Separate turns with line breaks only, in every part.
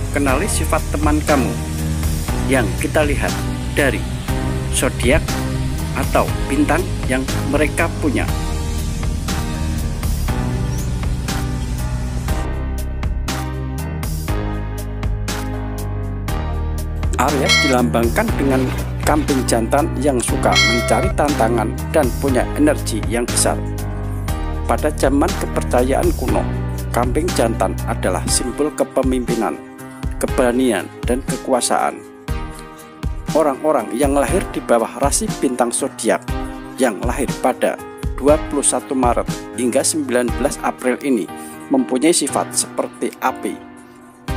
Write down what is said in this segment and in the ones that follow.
kenali sifat teman kamu yang kita lihat dari zodiak atau bintang yang mereka punya. Aries dilambangkan dengan kambing jantan yang suka mencari tantangan dan punya energi yang besar. Pada zaman kepercayaan kuno, kambing jantan adalah simbol kepemimpinan, keberanian, dan kekuasaan. Orang-orang yang lahir di bawah rasi bintang zodiak yang lahir pada 21 Maret hingga 19 April ini mempunyai sifat seperti api,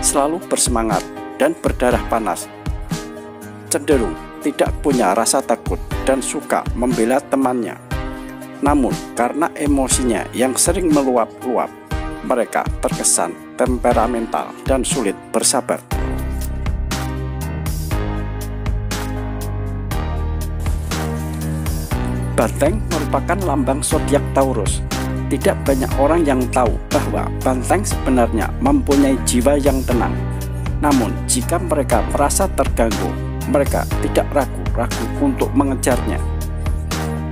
selalu bersemangat dan berdarah panas, cenderung tidak punya rasa takut dan suka membela temannya. Namun karena emosinya yang sering meluap-luap, mereka terkesan temperamental dan sulit bersabar. Banteng merupakan lambang zodiak Taurus. Tidak banyak orang yang tahu bahwa banteng sebenarnya mempunyai jiwa yang tenang. Namun jika mereka merasa terganggu, mereka tidak ragu-ragu untuk mengejarnya.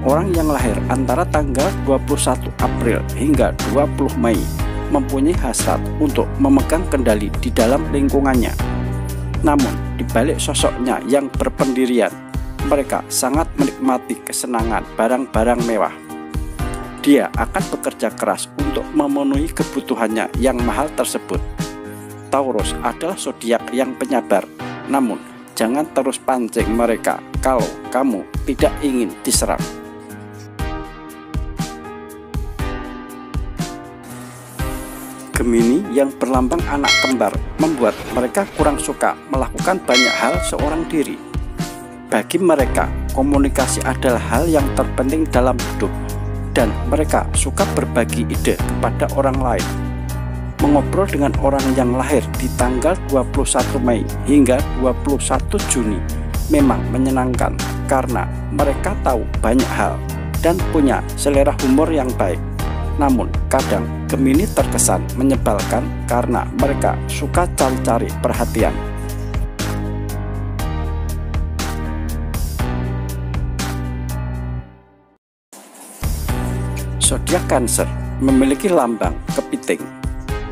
Orang yang lahir antara tanggal 21 April hingga 20 Mei mempunyai hasrat untuk memegang kendali di dalam lingkungannya. Namun di balik sosoknya yang berpendirian, mereka sangat menikmati kesenangan barang-barang mewah. Dia akan bekerja keras untuk memenuhi kebutuhannya yang mahal tersebut. Taurus adalah zodiak yang penyabar, namun jangan terus pancing mereka kalau kamu tidak ingin diserang. Gemini yang berlambang anak kembar membuat mereka kurang suka melakukan banyak hal seorang diri. Bagi mereka, komunikasi adalah hal yang terpenting dalam hidup, dan mereka suka berbagi ide kepada orang lain. Mengobrol dengan orang yang lahir di tanggal 21 Mei hingga 21 Juni memang menyenangkan karena mereka tahu banyak hal dan punya selera humor yang baik. Namun kadang Gemini terkesan menyebalkan karena mereka suka cari-cari perhatian. Zodiak Cancer memiliki lambang kepiting.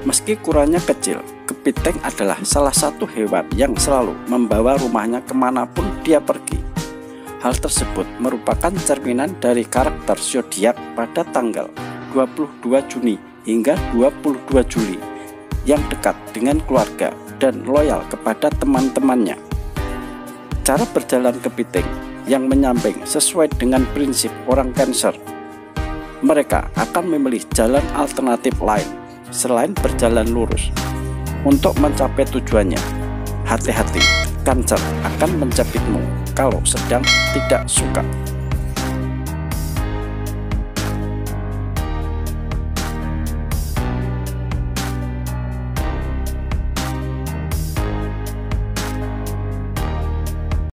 Meski ukurannya kecil, kepiting adalah salah satu hewan yang selalu membawa rumahnya kemanapun dia pergi. Hal tersebut merupakan cerminan dari karakter zodiak pada tanggal 22 Juni hingga 22 Juli yang dekat dengan keluarga dan loyal kepada teman-temannya. Cara berjalan kepiting yang menyamping sesuai dengan prinsip orang Cancer. Mereka akan memilih jalan alternatif lain selain berjalan lurus untuk mencapai tujuannya. Hati-hati, Cancer akan menjepitmu kalau sedang tidak suka.